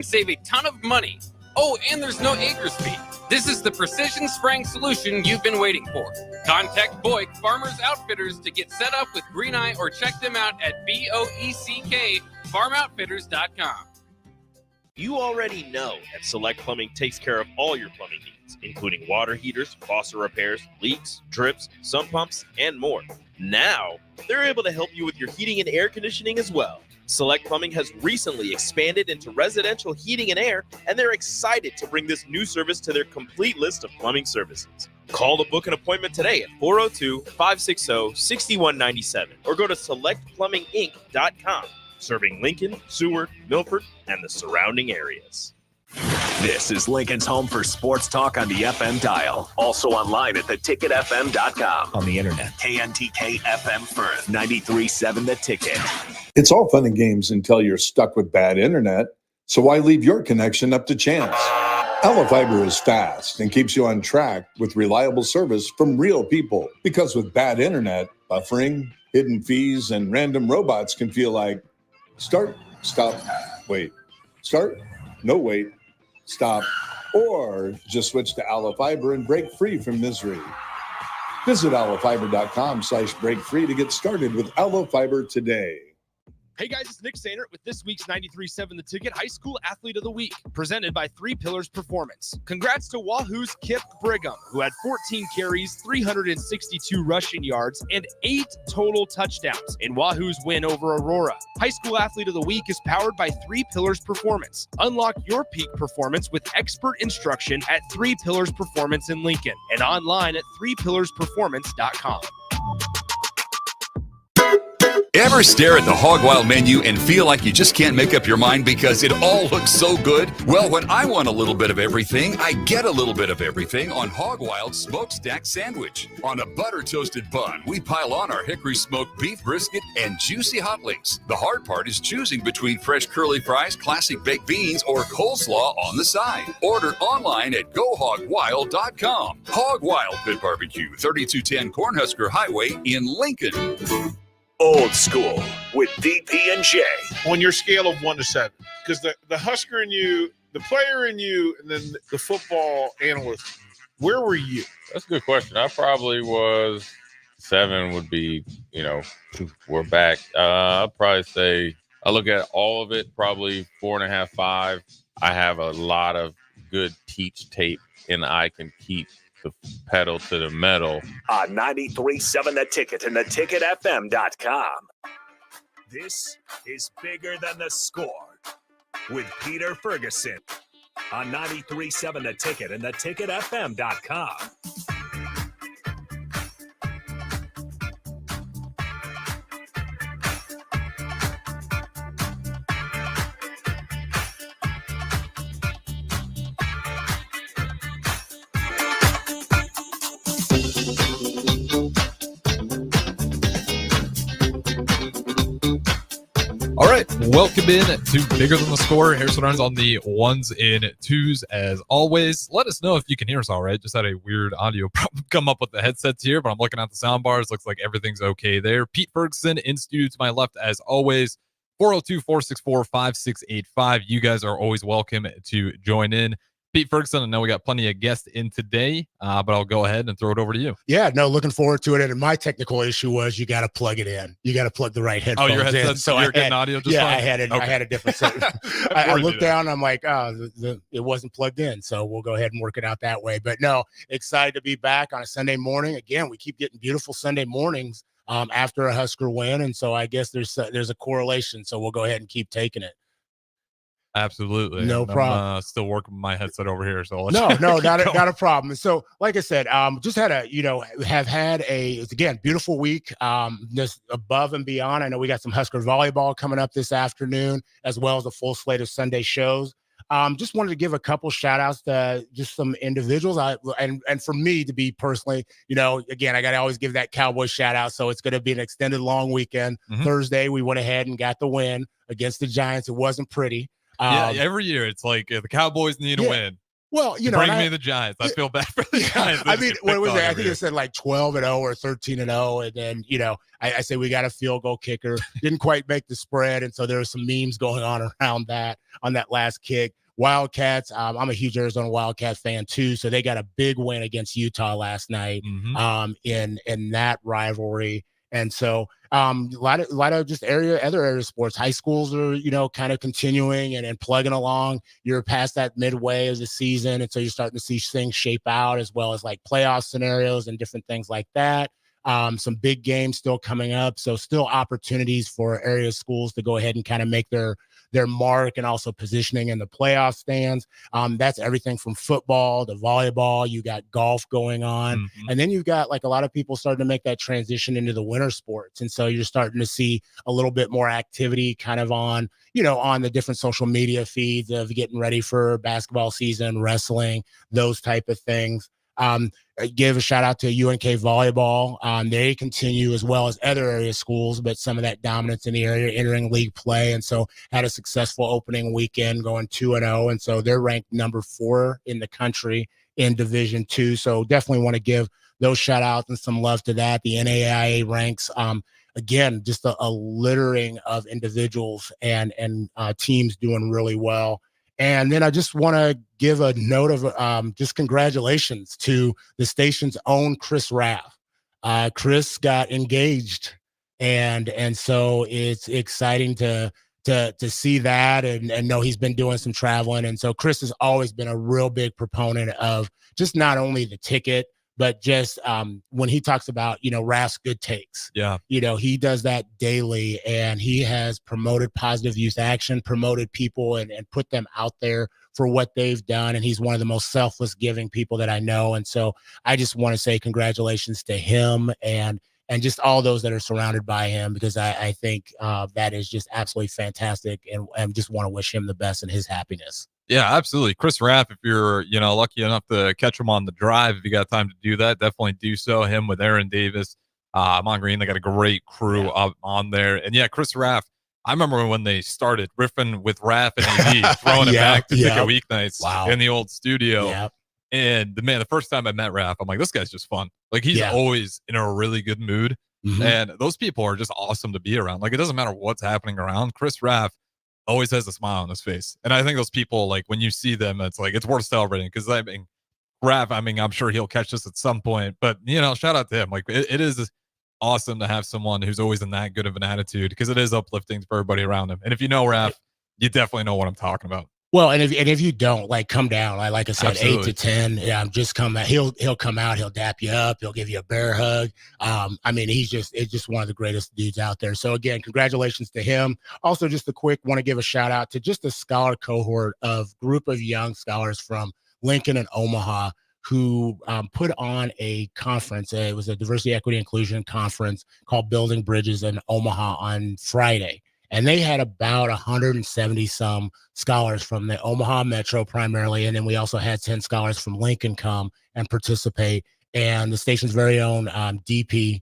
Save a ton of money. Oh, and there's no acres fee. This is the precision spraying solution you've been waiting for. Contact Boyk Farmers Outfitters to get set up with Green Eye or check them out at BOECK FarmOutfitters.com. You already know that Select Plumbing takes care of all your plumbing needs, including water heaters, faucet repairs, leaks, drips, sump pumps, and more. Now, they're able to help you with your heating and air conditioning as well. Select Plumbing has recently expanded into residential heating and air, and they're excited to bring this new service to their complete list of plumbing services. Call to book an appointment today at 402-560-6197 or go to selectplumbinginc.com, serving Lincoln, Seward, Milford, and the surrounding areas. This is Lincoln's home for sports talk on the FM dial. Also online at theticketfm.com. On the internet. KNTK FM Firth, 93.7 The Ticket. It's all fun and games until you're stuck with bad internet. So why leave your connection up to chance? Fiber is fast and keeps you on track with reliable service from real people. Because with bad internet, buffering, hidden fees, and random robots can feel like start, stop, wait, start, no wait, stop, or just switch to Fiber and break free from misery. Visit allofiber.com/break free to get started with Fiber today. Hey guys, it's Nick Sainer with this week's 93.7 The Ticket High School Athlete of the Week, presented by 3 Pillars Performance. Congrats to Wahoo's Kip Brigham, who had 14 carries, 362 rushing yards, and 8 total touchdowns in Wahoo's win over Aurora. High School Athlete of the Week is powered by 3 Pillars Performance. Unlock your peak performance with expert instruction at 3 Pillars Performance in Lincoln and online at 3pillarsperformance.com. Ever stare at the Hog Wild menu and feel like you just can't make up your mind because it all looks so good? Well, when I want a little bit of everything, I get a little bit of everything on Hog Wild Smokestack Sandwich. On a butter-toasted bun, we pile on our hickory smoked beef brisket and juicy hot links. The hard part is choosing between fresh curly fries, classic baked beans, or coleslaw on the side. Order online at GoHogWild.com. Hog Wild Pit Barbecue, 3210 Cornhusker Highway in Lincoln. Old School with DP and J. On your scale of 1 to 7, because the Husker in you, the player in you, and then the football analyst, where were you? That's a good question. I probably was 7 would be, we're back. I'd probably say I look at all of it, probably 4.5, 5. I have a lot of good teach tape, and I can keep the pedal to the metal. On 93.7 The Ticket and theticketfm.com. This is Bigger Than the Score with Peter Ferguson on 93.7 The Ticket and theticketfm.com. All right, welcome in to Bigger Than the Score. Harrison runs on the 1s and 2s as always. Let us know if you can hear us all right. Just had a weird audio problem come up with the headsets here, but I'm looking at the sound bars. Looks like everything's okay there. Pete Ferguson in studio to my left as always. 402-464-5685. You guys are always welcome to join in. Pete Ferguson, I know we got plenty of guests in today, but I'll go ahead and throw it over to you. Yeah, no, looking forward to it. And my technical issue was you got to plug it in. You got to plug the right headphones your headset, in. So you're getting audio just fine? I had it. Okay. I had a different set. I looked down. I'm like, it wasn't plugged in. So we'll go ahead and work it out that way. But no, excited to be back on a Sunday morning. Again, we keep getting beautiful Sunday mornings after a Husker win. And so I guess there's a correlation. So we'll go ahead and keep taking it. Absolutely. No problem. I'm still working my headset over here. So not a problem. So like I said, just had again, beautiful week, just above and beyond. I know we got some Husker volleyball coming up this afternoon, as well as a full slate of Sunday shows. Just wanted to give a couple shout outs to just some individuals. And for me to be personally, again, I got to always give that Cowboy shout out. So it's going to be an extended long weekend. Mm-hmm. Thursday, we went ahead and got the win against the Giants. It wasn't pretty. Every year it's like the Cowboys need a win. Well, bring me the Giants. I feel bad for the Giants. I mean, what was it? I think it said like 12-0 or 13-0, and then I say we got a field goal kicker, didn't quite make the spread, and so there were some memes going on around that on that last kick. Wildcats, I'm a huge Arizona Wildcat fan too, so they got a big win against Utah last night in that rivalry. And so a lot of just other area sports. High schools are, kind of continuing and plugging along. You're past that midway of the season, and so you're starting to see things shape out, as well as like playoff scenarios and different things like that. Some big games still coming up, so still opportunities for area schools to go ahead and kind of make their mark, and also positioning in the playoff stands. That's everything from football to volleyball. You got golf going on, and then you've got like a lot of people starting to make that transition into the winter sports, and so you're starting to see a little bit more activity kind of on the different social media feeds of getting ready for basketball season, wrestling, those type of things. Give a shout out to UNK volleyball. They continue, as well as other area schools, but some of that dominance in the area entering league play. And so had a successful opening weekend, going 2-0. And so they're ranked number 4 in the country in Division II. So definitely want to give those shout outs and some love to that. The NAIA ranks, again, just a littering of individuals and teams doing really well. And then I just want to give a note of just congratulations to the station's own Chris Raff. Chris got engaged, and so it's exciting to see that and know he's been doing some traveling. And so Chris has always been a real big proponent of just not only the ticket, but just when he talks about, Raff's good takes. Yeah. He does that daily, and he has promoted positive youth action, promoted people and put them out there for what they've done. And he's one of the most selfless giving people that I know. And so I just want to say congratulations to him and just all those that are surrounded by him, because I think that is just absolutely fantastic, and just want to wish him the best and his happiness. Yeah, absolutely. Chris Raff, if you're, lucky enough to catch him on the drive, if you got time to do that, definitely do so. Him with Aaron Davis, Mon Green, they got a great crew up on there. And yeah, Chris Raff, I remember when they started riffing with Raff and AD, throwing it back to pick a weeknights in the old studio. Yep. And the first time I met Raff, I'm like, this guy's just fun. Like, he's always in a really good mood. And those people are just awesome to be around. Like, it doesn't matter what's happening around. Chris Raff always has a smile on his face. And I think those people, like, when you see them, it's like, it's worth celebrating. Because Raff, I'm sure he'll catch this at some point. But, shout out to him. Like, it is awesome to have someone who's always in that good of an attitude, because it is uplifting for everybody around him. And if you know Raff, you definitely know what I'm talking about. Well, and if you don't, like, come down. Like I said, Absolutely. 8 to 10. Yeah, just come out. He'll come out. He'll dap you up. He'll give you a bear hug. It's just one of the greatest dudes out there. So again, congratulations to him. Also, just want to give a shout out to just a scholar cohort of group of young scholars from Lincoln and Omaha who put on a conference. It was a diversity, equity, inclusion conference called Building Bridges in Omaha on Friday. And they had about 170 some scholars from the Omaha Metro primarily. And then we also had 10 scholars from Lincoln come and participate. And the station's very own DP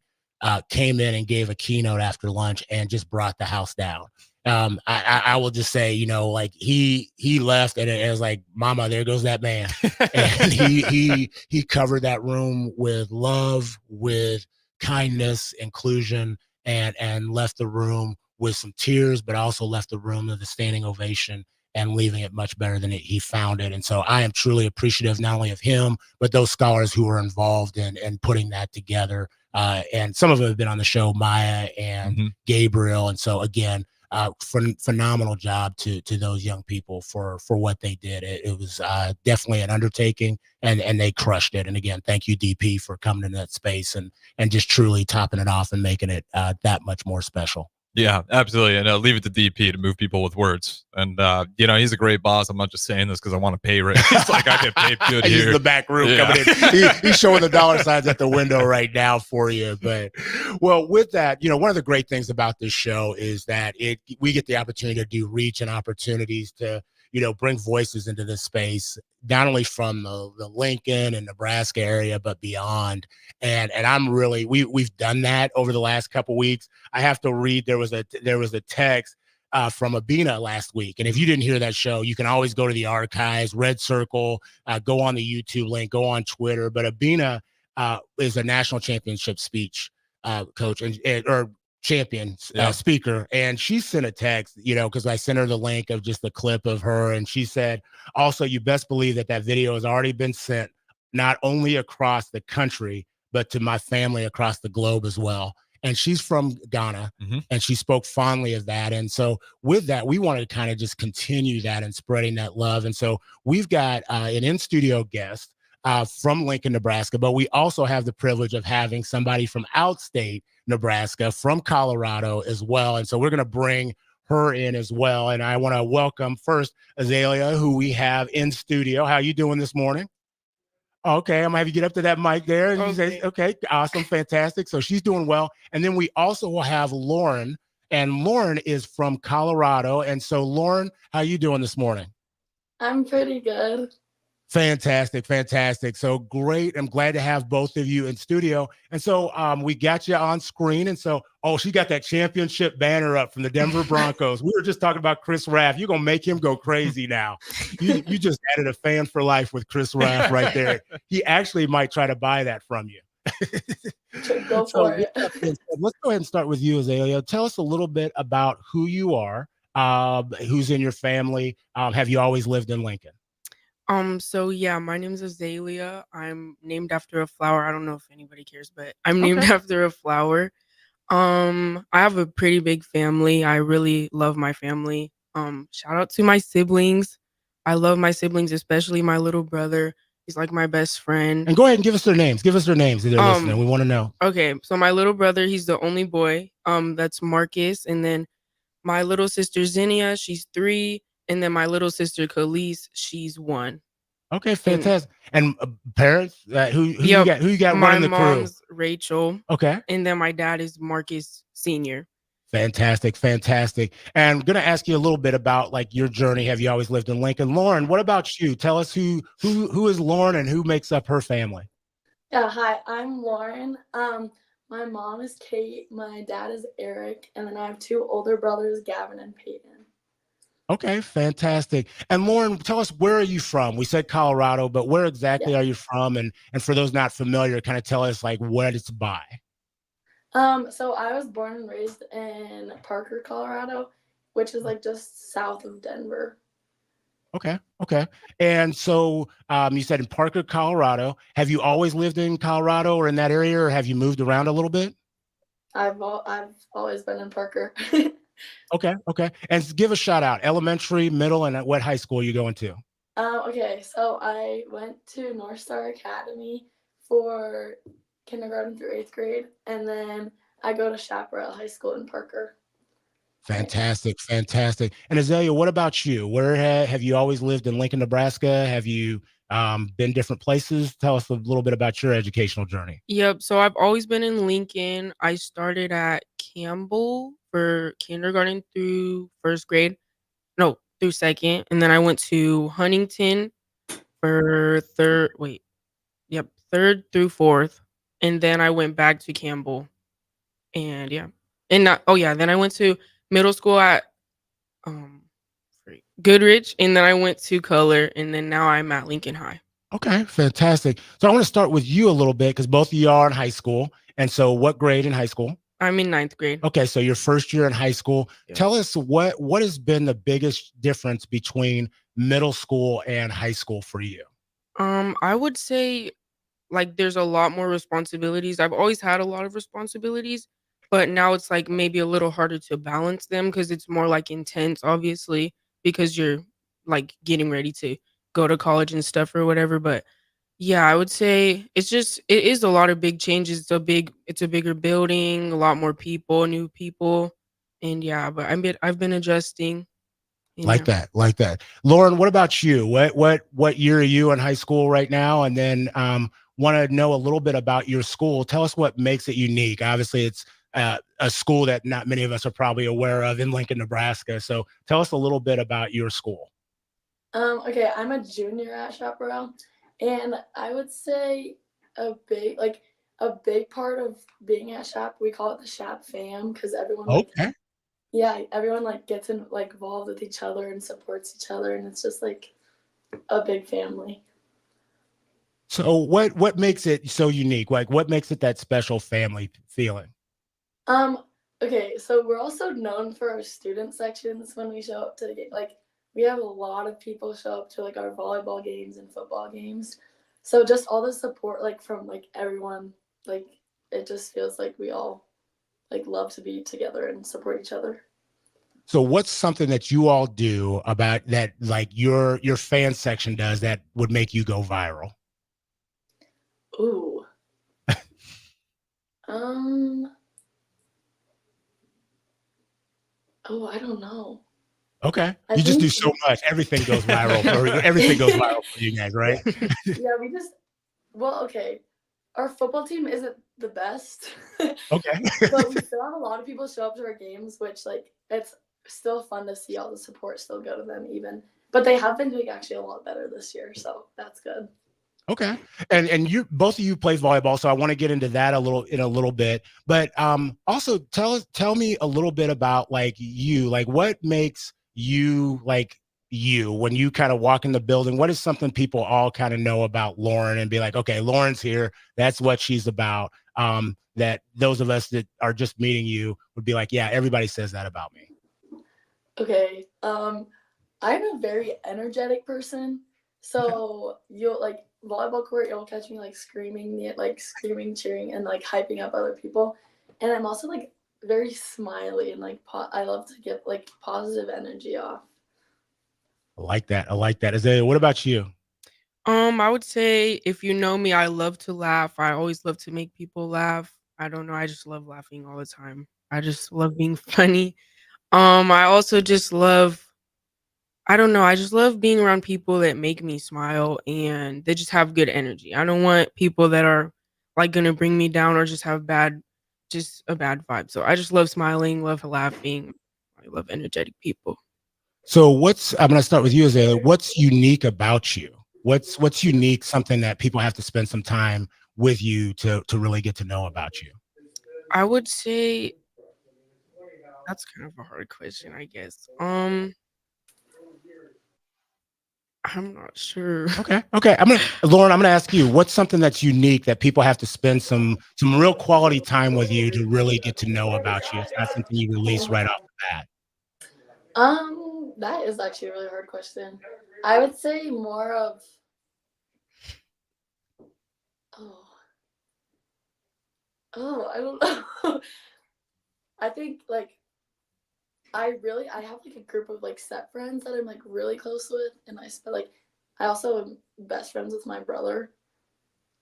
came in and gave a keynote after lunch and just brought the house down. I will just say, he left and it was like, mama, there goes that man. And he covered that room with love, with kindness, inclusion, and left the room with some tears, but also left the room with a standing ovation and leaving it much better than he found it. And so I am truly appreciative not only of him, but those scholars who were involved in putting that together. And some of them have been on the show, Maya and Gabriel. And so again, phenomenal job to those young people for what they did. It was definitely an undertaking, and they crushed it. And again, thank you, DP, for coming into that space and just truly topping it off and making it that much more special. Yeah, absolutely. And leave it to DP to move people with words. And, he's a great boss. I'm not just saying this because I want to pay raise. It's like, I get paid good here. He's in the back room coming in. He's showing the dollar signs at the window right now for you. But, well, with that, one of the great things about this show is that we get the opportunity to do reach and opportunities to, bring voices into this space, not only from the Lincoln and Nebraska area, but beyond. And I'm really, we've done that over the last couple of weeks. I have to read, there was a text from Abina last week. And if you didn't hear that show, you can always go to the archives, Red Circle, go on the YouTube link, go on Twitter. But Abina is a national championship speech coach or champion speaker. And she sent a text, because I sent her the link of just the clip of her. And she said, also, you best believe that video has already been sent not only across the country, but to my family across the globe as well. And she's from Ghana, and she spoke fondly of that. And so with that, we wanted to kind of just continue that and spreading that love. And so we've got an in-studio guest from Lincoln, Nebraska, but we also have the privilege of having somebody from outstate Nebraska, from Colorado as well. And so we're going to bring her in as well. And I want to welcome first Azalea, who we have in studio. How you doing this morning? Okay, I'm gonna have you get up to that mic there. And say, okay, awesome, fantastic. So she's doing well. And then we also will have Lauren, and Lauren is from Colorado. And so Lauren, how you doing this morning? I'm pretty good. Fantastic, fantastic. So great. I'm glad to have both of you in studio. And so we got you on screen. And so, she got that championship banner up from the Denver Broncos. We were just talking about Chris Raff. You're going to make him go crazy now. You just added a fan for life with Chris Raff right there. He actually might try to buy that from you. Go for it. Let's go ahead and start with you, Azalea. Tell us a little bit about who you are, who's in your family. Have you always lived in Lincoln? So yeah, my name's Azalea. I'm named after a flower. I don't know if anybody cares, but I'm named after a flower. I have a pretty big family. I really love my family. Shout out to my siblings. I love my siblings, especially my little brother. He's like my best friend. And go ahead and give us their names. Give us their names if they're listening. We want to know. Okay, so my little brother, he's the only boy. That's Marcus. And then my little sister Zinnia, she's 3. And then my little sister Khalees, she's 1. Okay, fantastic. And parents, who you got? Who you got running the crew? My mom's Rachel. Okay. And then my dad is Marcus Senior. Fantastic, fantastic. And I'm gonna ask you a little bit about like your journey. Have you always lived in Lincoln? Lauren, what about you? Tell us who is Lauren and who makes up her family? Yeah, hi, I'm Lauren. My mom is Kate, my dad is Eric, and then I have 2 older brothers, Gavin and Peyton. Okay, fantastic. And Lauren, tell us, where are you from? We said Colorado, but where exactly are you from? And for those not familiar, kind of tell us like what it's by. So I was born and raised in Parker, Colorado, which is like just south of Denver. Okay. And so you said in Parker, Colorado. Have you always lived in Colorado or in that area, or have you moved around a little bit? I've always been in Parker. Okay. And give a shout out, elementary, middle, and what high school are you going to? Okay, so I went to North Star Academy for kindergarten through 8th grade, and then I go to Chaparral High School in Parker. Fantastic. And Azalea, what about you? Where have you always lived in Lincoln, Nebraska? Have you been different places? Tell us a little bit about your educational journey. Yep. So I've always been in Lincoln. I started at Campbell for kindergarten through 1st grade. No, through 2nd. And then I went to Huntington for 3rd through 4th. And then I went back to Campbell. And yeah. And then I went to middle school at Goodrich, and then I went to Color, and then now I'm at Lincoln High. Okay, fantastic. So I want to start with you a little bit because both of you are in high school. And so what grade in high school? I'm in 9th grade. Okay, so your first year in high school. Yeah. Tell us what has been the biggest difference between middle school and high school for you? I would say like there's a lot more responsibilities. I've always had a lot of responsibilities, but now it's like maybe a little harder to balance them because it's more like intense, obviously, because you're like getting ready to go to college and stuff or whatever. But yeah, I would say it is a lot of big changes. It's a bigger building, a lot more people, new people. And yeah, but I've been adjusting. Like that. Lauren, what about you? What year are you in high school right now? And then want to know a little bit about your school. Tell us what makes it unique. Obviously, it's a school that not many of us are probably aware of in Lincoln, Nebraska. So tell us a little bit about your school. Okay, I'm a junior at Chaparral, and I would say a big part of being at Chap, we call it the Chap fam, because everyone yeah, everyone like gets in like involved with each other and supports each other, and it's just like a big family. So what makes it so unique? Like what makes it that special family feeling? Um, okay, so we're also known for our student sections when we show up to the game. Like we have a lot of people show up to like our volleyball games and football games. So just all the support like from like everyone, like it just feels like we all like love to be together and support each other. So what's something that you all do about that like your fan section does that would make you go viral? Ooh. Um, oh, I don't know. Okay. I You just do think so much. Everything goes viral everything goes viral for you guys, right? yeah, we just well, okay. Our football team isn't the best. Okay. But we still have a lot of people show up to our games, which like it's still fun to see all the support still go to them even. But they have been doing actually a lot better this year, so that's good. Okay. And you both of you play volleyball, so I want to get into that a little bit. But also tell me a little bit about like you, like what makes you like you when you kind of walk in the building. What is something people all kind of know about Lauren and be like, okay, Lauren's here. That's what she's about. That those of us that are just meeting you would be like, yeah, everybody says that about me. Okay. I'm a very energetic person. So you'll like volleyball court, you'll catch me like screaming, cheering, and like hyping up other people. And I'm also like very smiley and like I love to get like positive energy off. I like that. I like that. Isaiah, what about you? I would say if you know me, I love to laugh. I always love to make people laugh. I don't know, I just love laughing all the time. I just love being funny. I also just love I don't know, I just love being around people that make me smile and they just have good energy. I don't want people that are like gonna bring me down or just a bad vibe. So I just love smiling, love laughing. I love energetic people. So I'm gonna start with you, Azalea. What's unique about you? What's unique, something that people have to spend some time with you to really get to know about you? I would say that's kind of a hard question, I guess. I'm not sure. Okay. Okay. Lauren, I'm gonna ask you, what's something that's unique that people have to spend some real quality time with you to really get to know about you? It's not something you release right off the bat. That is actually a really hard question. I would say more of oh I don't know. I think like I have like a group of like set friends that I'm like really close with, and I spend like I also am best friends with my brother,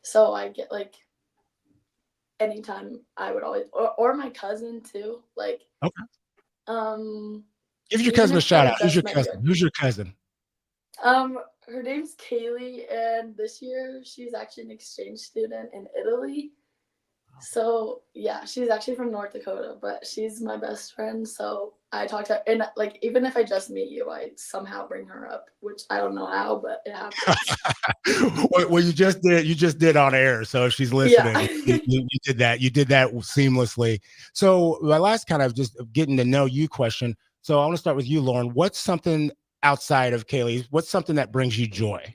so I get like anytime I would always or my cousin too, like Okay. um Give your even cousin a if shout I out. Who's just your met cousin? you. Who's your cousin? Her name's Kaylee, and this year she's actually an exchange student in Italy. So yeah, she's actually from North Dakota, but she's my best friend. So I talk to her, and like even if I just meet you, I somehow bring her up, which I don't know how, but it happens. Well, you just did on air. So if she's Yeah. listening, you did that. You did that seamlessly. So my last kind of just getting to know you question. So I want to start with you, Lauren. What's something outside of Kaylee? What's something that brings you joy?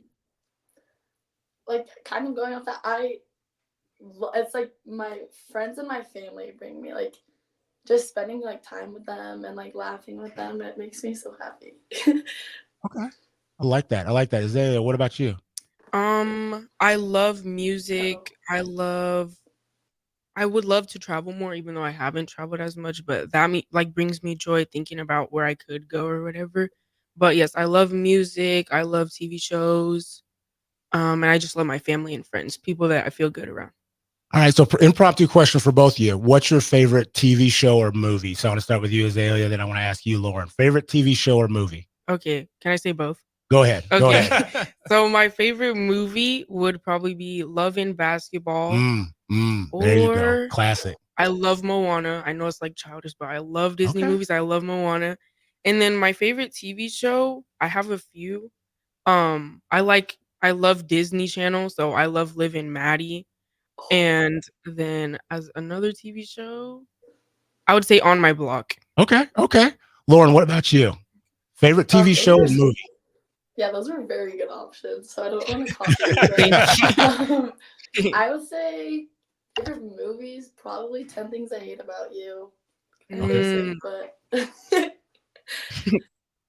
Like kind of going off that, it's like my friends and my family bring me like just spending like time with them and like laughing with them. It makes me so happy. Okay. I like that. I like that. Azalea, what about you? I love music. I would love to travel more, even though I haven't traveled as much, but like brings me joy thinking about where I could go or whatever. But yes, I love music. I love TV shows. And I just love my family and friends, people that I feel good around. All right. So impromptu question for both of you. What's your favorite TV show or movie? So I want to start with you, Azalea. Then I want to ask you, Lauren. Favorite TV show or movie? Okay, can I say both? Go ahead. Go Okay. ahead. So my favorite movie would probably be Love and Basketball, There you go. or Classic. I love Moana. I know it's like childish, but I love Disney Okay. movies. I love Moana. And then my favorite TV show, I have a few. I love Disney Channel, so I love Liv and Maddie. And then as another TV show, I would say On My Block. Okay. Lauren, what about you? Favorite TV show or movie? Yeah, those are very good options. So I don't want to copy you. I would say favorite movies, probably 10 Things I Hate About You. But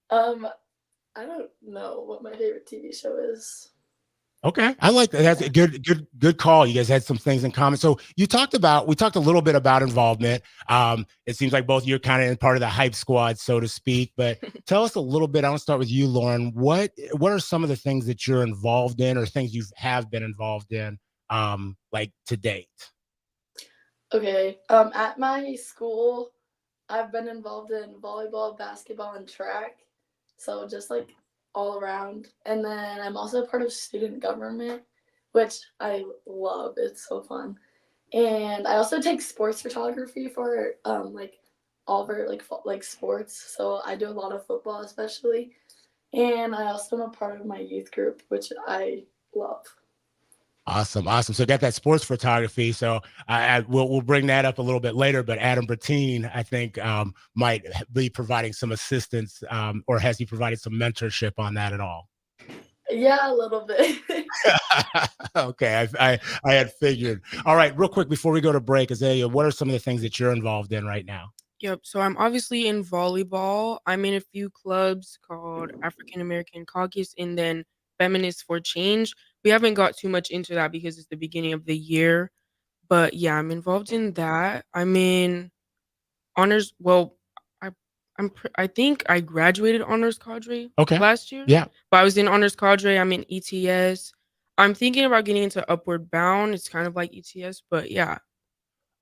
I don't know what my favorite TV show is. Okay, I like that. That's a good call. You guys had some things in common. So we talked a little bit about involvement. It seems like both of you are kind of in part of the hype squad, so to speak. But tell us a little bit. I want to start with you, Lauren. What are some of the things that you're involved in, or things you have been involved in, like to date? Okay. At my school, I've been involved in volleyball, basketball, and track. So just like all around. And then I'm also part of student government, which I love. It's so fun. And I also take sports photography for like all of our like sports. So I do a lot of football especially. And I also am a part of my youth group, which I love. Awesome. So got that sports photography. So we'll bring that up a little bit later. But Adam Bertine, I think, might be providing some assistance, or has he provided some mentorship on that at all? Yeah, a little bit. Okay, I had figured. All right, real quick before we go to break, Azalea, what are some of the things that you're involved in right now? Yep. So I'm obviously in volleyball. I'm in a few clubs called African American Caucus and then Feminists for Change. We haven't got too much into that because it's the beginning of the year. But yeah, I'm involved in that. I'm in honors. Well, I think I graduated honors cadre last year. Yeah. But I was in honors cadre. I'm in ETS. I'm thinking about getting into Upward Bound. It's kind of like ETS, but yeah.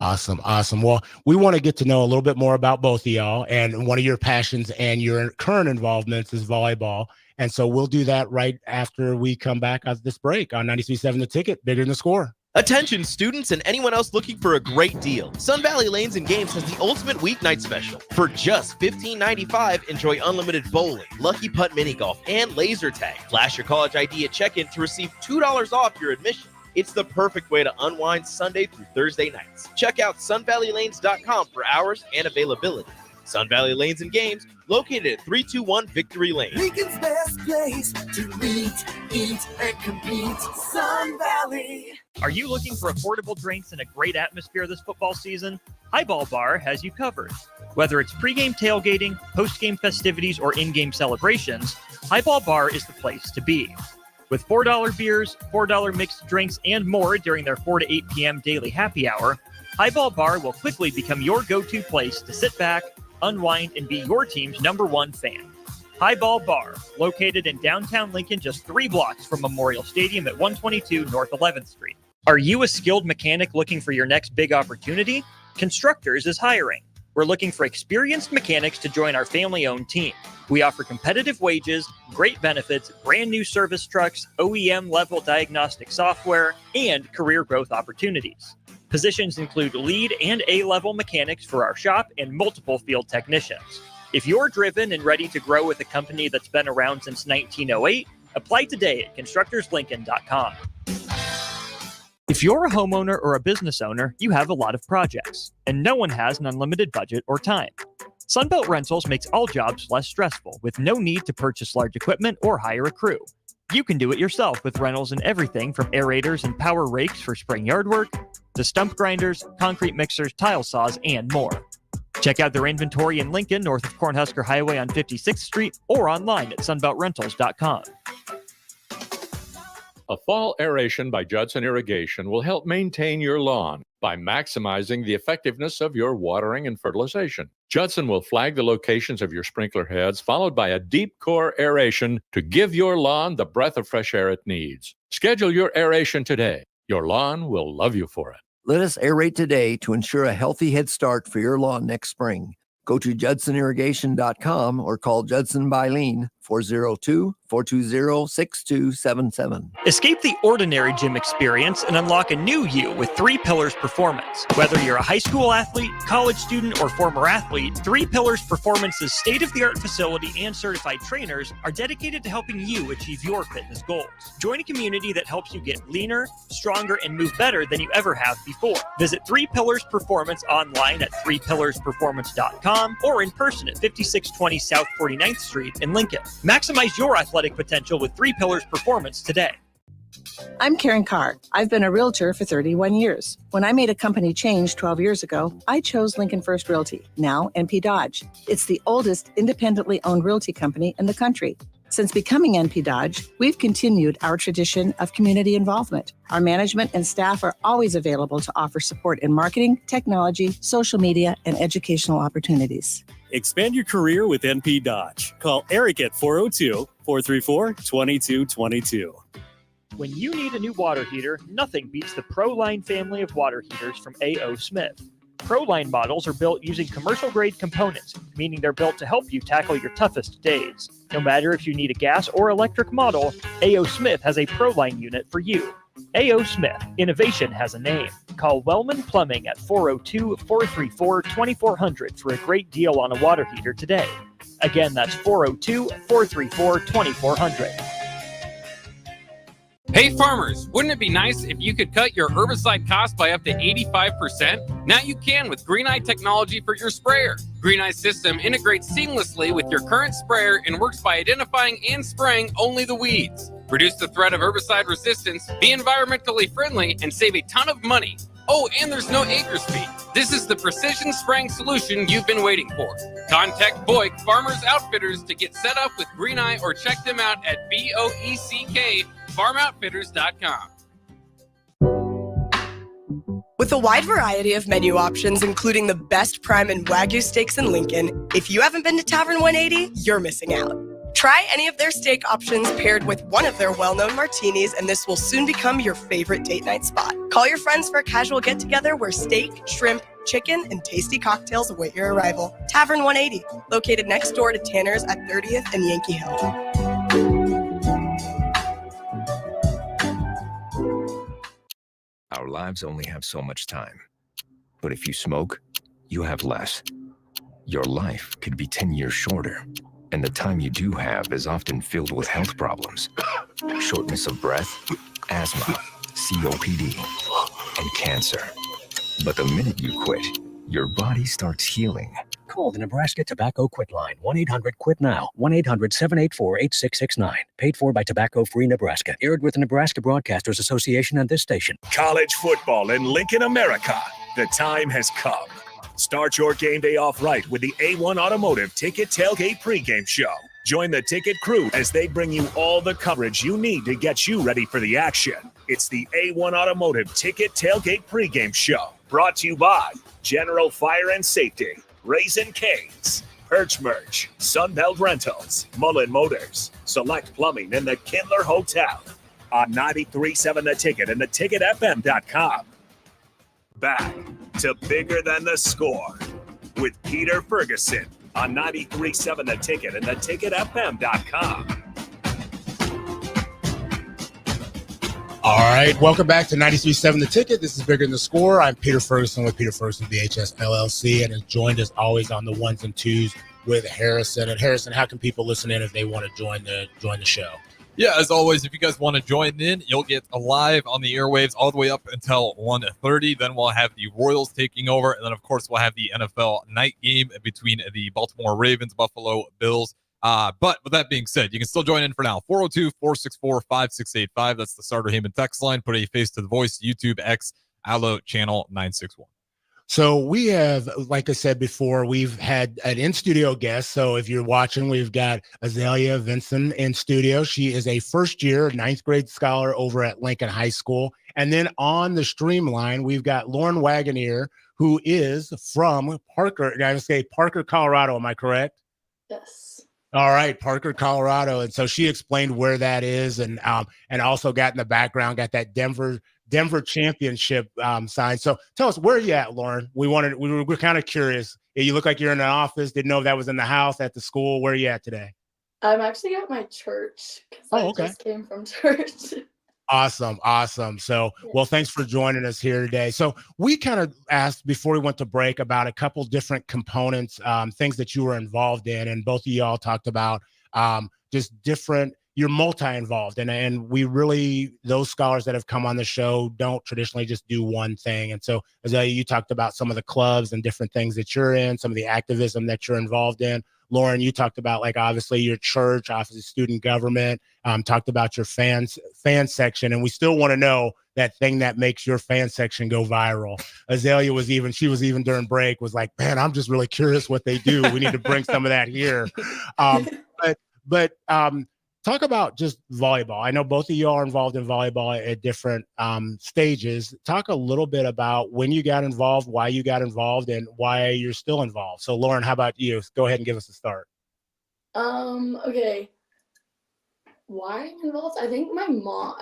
Awesome. Well, we want to get to know a little bit more about both of y'all, and one of your passions and your current involvements is volleyball. And so we'll do that right after we come back after this break on 93.7 The Ticket, Bigger Than the Score. Attention students and anyone else looking for a great deal. Sun Valley Lanes and Games has the ultimate weeknight special. For just $15.95, enjoy unlimited bowling, lucky putt mini golf, and laser tag. Flash your college ID at check-in to receive $2 off your admission. It's the perfect way to unwind Sunday through Thursday nights. Check out sunvalleylanes.com for hours and availability. Sun Valley Lanes and Games, located at 321 Victory Lane. Lincoln's best place to meet, eat, and compete. Sun Valley. Are you looking for affordable drinks and a great atmosphere this football season? Highball Bar has you covered. Whether it's pregame tailgating, postgame festivities, or in-game celebrations, Highball Bar is the place to be. With $4 beers, $4 mixed drinks, and more during their 4 to 8 p.m. daily happy hour, Highball Bar will quickly become your go-to place to sit back, unwind, and be your team's #1 fan. Highball Bar, located in downtown Lincoln, just 3 blocks from Memorial Stadium at 122 North 11th Street. Are you a skilled mechanic looking for your next big opportunity? Constructors is hiring. We're looking for experienced mechanics to join our family-owned team. We offer competitive wages, great benefits, brand new service trucks, OEM-level diagnostic software, and career growth opportunities. Positions include lead and A-level mechanics for our shop and multiple field technicians. If you're driven and ready to grow with a company that's been around since 1908, apply today at constructorslincoln.com. If you're a homeowner or a business owner, you have a lot of projects, and no one has an unlimited budget or time. Sunbelt Rentals makes all jobs less stressful with no need to purchase large equipment or hire a crew. You can do it yourself with rentals and everything from aerators and power rakes for spring yard work to stump grinders, concrete mixers, tile saws, and more. Check out their inventory in Lincoln, north of Cornhusker Highway on 56th Street, or online at sunbeltrentals.com. A fall aeration by Judson Irrigation will help maintain your lawn by maximizing the effectiveness of your watering and fertilization. Judson will flag the locations of your sprinkler heads, followed by a deep core aeration to give your lawn the breath of fresh air it needs. Schedule your aeration today. Your lawn will love you for it. Let us aerate today to ensure a healthy head start for your lawn next spring. Go to judsonirrigation.com or call Judson Bylene 402-420-6277. Escape the ordinary gym experience and unlock a new you with 3 Pillars Performance. Whether you're a high school athlete, college student, or former athlete, 3 Pillars Performance's state-of-the-art facility and certified trainers are dedicated to helping you achieve your fitness goals. Join a community that helps you get leaner, stronger, and move better than you ever have before. Visit 3 Pillars Performance online at 3pillarsperformance.com or in person at 5620 South 49th Street in Lincoln. Maximize your athletic potential with 3 Pillars Performance today. I'm Karen Carr. I've been a realtor for 31 years. When I made a company change 12 years ago, I chose Lincoln First Realty, now NP Dodge. It's the oldest independently owned realty company in the country. Since becoming NP Dodge, we've continued our tradition of community involvement. Our management and staff are always available to offer support in marketing, technology, social media, and educational opportunities. Expand your career with NP Dodge. Call Eric at 402-434-2222. When you need a new water heater, nothing beats the ProLine family of water heaters from A.O. Smith. ProLine models are built using commercial-grade components, meaning they're built to help you tackle your toughest days. No matter if you need a gas or electric model, A.O. Smith has a ProLine unit for you. A.O. Smith, innovation has a name. Call Wellman Plumbing at 402-434-2400 for a great deal on a water heater today. Again, that's 402-434-2400. Hey farmers, wouldn't it be nice if you could cut your herbicide cost by up to 85%? Now you can with Green Eye technology for your sprayer. Green Eye's system integrates seamlessly with your current sprayer and works by identifying and spraying only the weeds. Reduce the threat of herbicide resistance, be environmentally friendly, and save a ton of money. Oh, and there's no acres fee. This is the precision spraying solution you've been waiting for. Contact Boyk Farmers Outfitters to get set up with Green Eye or check them out at BOECK.farmoutfitters.com. With a wide variety of menu options, including the best prime and Wagyu steaks in Lincoln, if you haven't been to Tavern 180, you're missing out. Try any of their steak options paired with one of their well-known martinis, and this will soon become your favorite date night spot. Call your friends for a casual get-together where steak, shrimp, chicken, and tasty cocktails await your arrival. Tavern 180, located next door to Tanner's at 30th and Yankee Hill. Our lives only have so much time. But if you smoke, you have less. Your life could be 10 years shorter. And the time you do have is often filled with health problems. Shortness of breath, asthma, COPD, and cancer. But the minute you quit, your body starts healing. Call the Nebraska Tobacco Quit Line, 1-800-QUIT-NOW, 1-800-784-8669. Paid for by Tobacco Free Nebraska. Aired with the Nebraska Broadcasters Association and this station. College football in Lincoln, America. The time has come. Start your game day off right with the A1 Automotive Ticket Tailgate pregame show. Join the ticket crew as they bring you all the coverage you need to get you ready for the action. It's the A1 Automotive Ticket Tailgate pregame show. Brought to you by General Fire and Safety, Raisin Canes, Perch Merch, Sunbelt Rentals, Mullen Motors, Select Plumbing, and the Kindler Hotel. On 93.7 The Ticket and theticketfm.com. Back to Bigger Than the Score with Peter Ferguson on 93.7 The Ticket and theticketfm.com. All right, welcome back to 93.7 The Ticket. This is Bigger Than the Score. I'm Peter Ferguson with Peter Ferguson VHS LLC, and is joined as always on the ones and twos with Harrison. And Harrison, how can people listen in if they want to join the show? Yeah, as always, if you guys want to join in, you'll get live on the airwaves all the way up until 1:30. Then we'll have the Royals taking over. And then, of course, we'll have the NFL night game between the Baltimore Ravens, Buffalo Bills. But with that being said, you can still join in for now. 402-464-5685. That's the Starter Heyman text line. Put a face to the voice. YouTube, X, Allo, channel 961. So we have, like I said before, we've had an in-studio guest. So if you're watching, we've got Azalea Vinson in studio. She is a first-year 9th grade scholar over at Lincoln High School. And then on the streamline, we've got Lauren Wagoneer, who is from Parker, Colorado. Am I correct? Yes. All right, Parker, Colorado. And so she explained where that is, and also got in the background, got that Denver championship sign. So tell us, where are you at, Lauren? We're kind of curious. You look like you're in the office. Didn't know if that was in the house, at the school. Where are you at today? I'm actually at my church because Oh, I okay. just came from church. Awesome. So, well, thanks for joining us here today. So we kind of asked before we went to break about a couple different components, things that you were involved in, and both of y'all talked about just different. You're multi-involved, and we really, those scholars that have come on the show don't traditionally just do one thing. And so, Azalea, you talked about some of the clubs and different things that you're in, some of the activism that you're involved in. Lauren, you talked about like obviously your church, obviously student government, talked about your fan section, and we still want to know that thing that makes your fan section go viral. Azalea was even during break was like, man, I'm just really curious what they do. We need to bring some of that here. But talk about just volleyball. I know both of you are involved in volleyball at different stages. Talk a little bit about when you got involved, why you got involved, and why you're still involved. So, Lauren, how about you? Go ahead and give us a start. Okay. Why I'm involved? I think my mom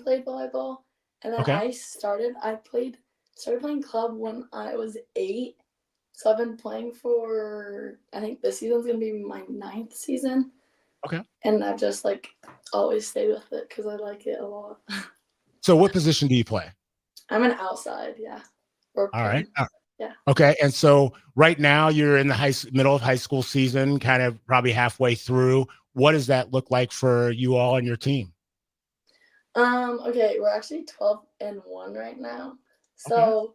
played volleyball, and then I started playing club when I was 8. So I've been playing for, I think this season's gonna be my 9th season. Okay. And I've just like always stayed with it because I like it a lot. So what position do you play? I'm an outside, yeah. Or All right. Yeah. Okay. And so right now you're in the middle of high school season, kind of probably halfway through. What does that look like for you all and your team? Okay, we're actually 12-1 right now. So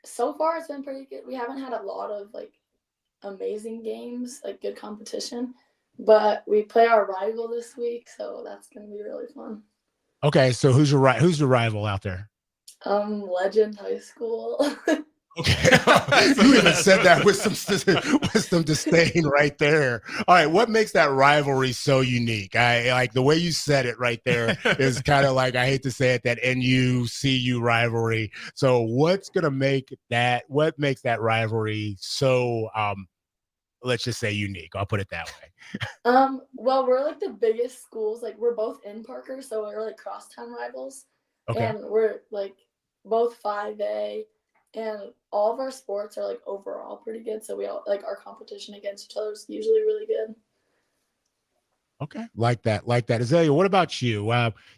so far it's been pretty good. We haven't had a lot of like amazing games, like good competition, but we play our rival this week, so that's gonna be really fun. Okay. So who's your rival out there? Legend High School. Okay. You even said that with some disdain right there. All right. What makes that rivalry so unique? I like the way you said it right there is kind of like, I hate to say it, that NU-CU rivalry. So what makes that rivalry so, let's just say unique? I'll put it that way. Well, we're like the biggest schools. Like we're both in Parker, so we're like crosstown rivals. Okay. And we're like both 5A, and all of our sports are like overall pretty good. So we all like our competition against each other is usually really good. Okay. Like that. Azalea, what about you?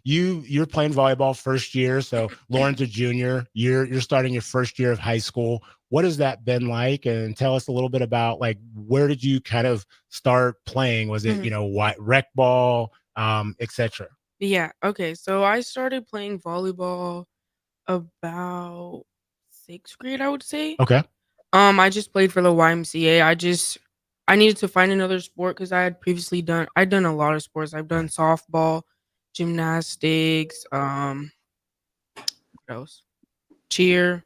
You're playing volleyball first year. So Lauren's a junior. You're starting your first year of high school. What has that been like? And tell us a little bit about like, where did you kind of start playing? Was it, rec ball, et cetera? Yeah. Okay. So I started playing volleyball about 6th grade, I would say. Okay. I just played for the YMCA. I needed to find another sport because I'd done a lot of sports. I've done softball, gymnastics, what else? Cheer.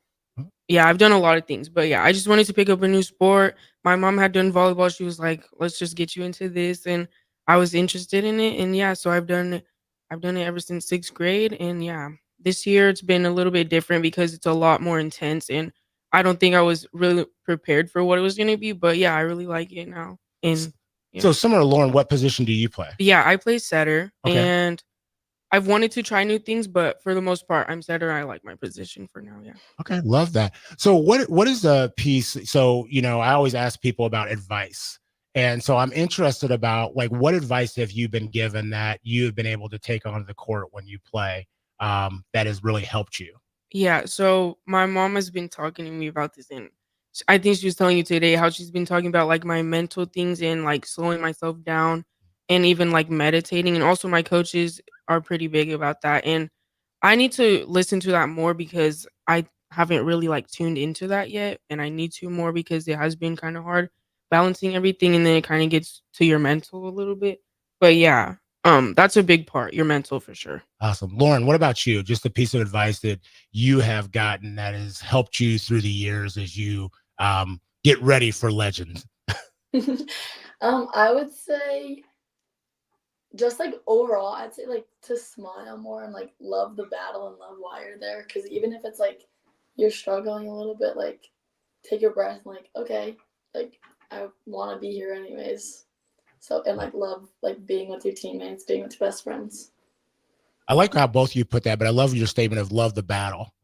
Yeah, I've done a lot of things. But yeah, I just wanted to pick up a new sport. My mom had done volleyball. She was like, let's just get you into this. And I was interested in it. And yeah, so I've done it ever since 6th grade. And yeah, this year it's been a little bit different because it's a lot more intense. And I don't think I was really prepared for what it was going to be. But yeah, I really like it now. And yeah. So similar to Lauren, what position do you play? Yeah, I play setter. Okay. And I've wanted to try new things, but for the most part, I'm setter. I like my position for now. Yeah. Okay, love that. So what is the piece? So, I always ask people about advice. And so I'm interested about like, what advice have you been given that you've been able to take onto the court when you play that has really helped you? Yeah. So my mom has been talking to me about this, and I think she was telling you today how she's been talking about like my mental things and like slowing myself down and even like meditating. And also my coaches are pretty big about that. And I need to listen to that more because I haven't really like tuned into that yet. And I need to more because it has been kind of hard balancing everything. And then it kind of gets to your mental a little bit. But yeah, that's a big part, your mental for sure. Awesome. Lauren, what about you? Just a piece of advice that you have gotten that has helped you through the years as you get ready for Legends. I would say just like overall, I'd say like to smile more and like love the battle and love why you're there. Because even if it's like you're struggling a little bit, like take a breath and like, okay, like I want to be here anyways. So, and like love like being with your teammates, being with your best friends. I like how both of you put that, but I love your statement of love the battle,